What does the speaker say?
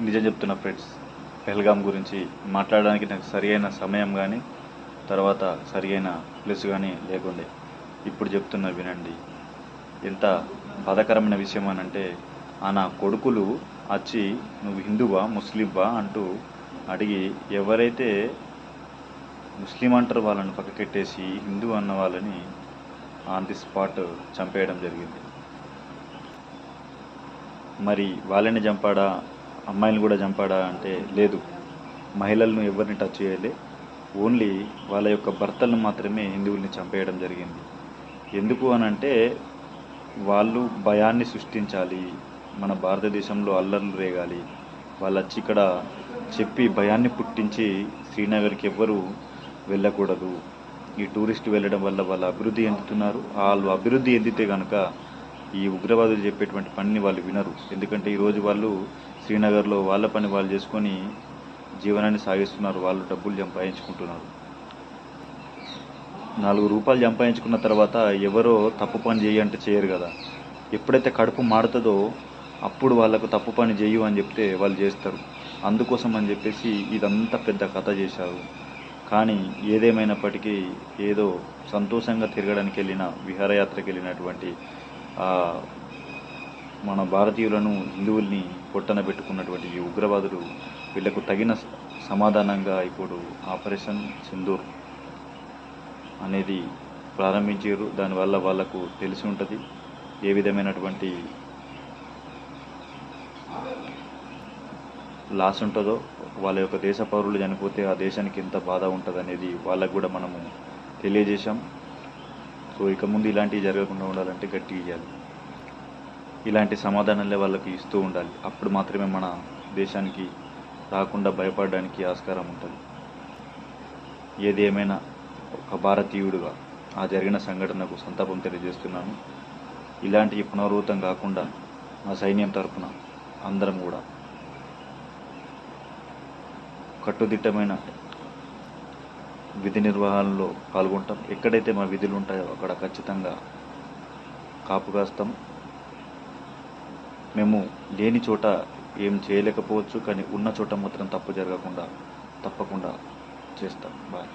నిజం చెప్తున్నా ఫ్రెండ్స్, పెహల్గాం గురించి మాట్లాడడానికి నాకు సరియైన సమయం కానీ తర్వాత సరియైన ప్లేస్ కానీ లేకుండే. ఇప్పుడు చెప్తున్నా వినండి. ఎంత బాధాకరమైన విషయం అని అంటే, ఆ నా కొడుకులు వచ్చి నువ్వు హిందువా ముస్లింవా అంటూ అడిగి, ఎవరైతే ముస్లిం అంటారో వాళ్ళని పక్కకెట్టేసి హిందూ అన్న వాళ్ళని ఆన్ ది స్పాట్ చంపేయడం జరిగింది. మరి వాళ్ళని చంపాడా, అమ్మాయిని కూడా చంపాడా అంటే లేదు. మహిళలను ఎవరిని టచ్ చేయలే. ఓన్లీ వాళ్ళ యొక్క భర్తలను మాత్రమే హిందువుల్ని చంపేయడం జరిగింది. ఎందుకు అనంటే వాళ్ళు భయాన్ని సృష్టించాలి, మన భారతదేశంలో అల్లర్లు రేగాలి, వాళ్ళు వచ్చి ఇక్కడ చెప్పి భయాన్ని పుట్టించి శ్రీనగర్కి ఎవ్వరూ వెళ్ళకూడదు, ఈ టూరిస్టు వెళ్ళడం వల్ల వాళ్ళ అభివృద్ధి చెందుతున్నారు, వాళ్ళు అభివృద్ధి చెందితే కనుక ఈ ఉగ్రవాదులు చెప్పేటువంటి పనిని వాళ్ళు వినరు. ఎందుకంటే ఈరోజు వాళ్ళు శ్రీనగర్లో వాళ్ళ పని వాళ్ళు చేసుకొని జీవనాన్ని సాగిస్తున్నారు, వాళ్ళు డబ్బులు సంపాదించుకుంటున్నారు. 4 రూపాయలు సంపాదించుకున్న తర్వాత ఎవరో తప్పు పని చేయి అంటే చేయరు కదా. ఎప్పుడైతే కడుపు మాడుతుందో అప్పుడు వాళ్ళకు తప్పు పని చేయు అని చెప్తే వాళ్ళు చేస్తారు. అందుకోసం అని చెప్పేసి ఇదంతా పెద్ద కథ చేశారు. కానీ ఏదేమైనప్పటికీ ఏదో సంతోషంగా తిరగడానికి వెళ్ళిన, విహారయాత్రకి వెళ్ళినటువంటి మన భారతీయులను, హిందువుల్ని పొట్టన పెట్టుకున్నటువంటి ఈ ఉగ్రవాదులు వీళ్లకు తగిన సమాధానంగా ఇప్పుడు ఆపరేషన్ సింధూర్ అనేది ప్రారంభించారు. దానివల్ల వాళ్లకు తెలిసి ఉంటుంది ఏ విధమైనటువంటి లాస్ ఉంటుందో, వాళ్ళ యొక్క దేశ పౌరులు చనిపోతే ఆ దేశానికి ఎంత బాధ ఉంటుంది అనేది వాళ్ళకు కూడా మనము తెలియజేశాం. సో ఇక ముందు ఇలాంటివి జరగకుండా ఉండాలంటే గట్టిగా ఇవ్వాలి, ఇలాంటి సమాధానాలే వాళ్ళకి ఇస్తూ ఉండాలి. అప్పుడు మాత్రమే మన దేశానికి రాకుండా భయపడడానికి ఆస్కారం ఉంటుంది. ఏది ఏమైనా ఒక భారతీయుడిగా ఆ జరిగిన సంఘటనకు సంతాపం తెలియజేస్తున్నాను. ఇలాంటి పునరావృతం కాకుండా మా సైన్యం తరఫున అందరం కూడా కట్టుదిట్టమైన విధి నిర్వహణలో పాల్గొంటాం. ఎక్కడైతే మా విధులు ఉంటాయో అక్కడ ఖచ్చితంగా కాపు కాస్తాం. మేము లేని చోట ఏం చేయలేకపోవచ్చు, కానీ ఉన్న చోట మాత్రం తప్పు జరగకుండా తప్పకుండా చేస్తాం. బాయ్.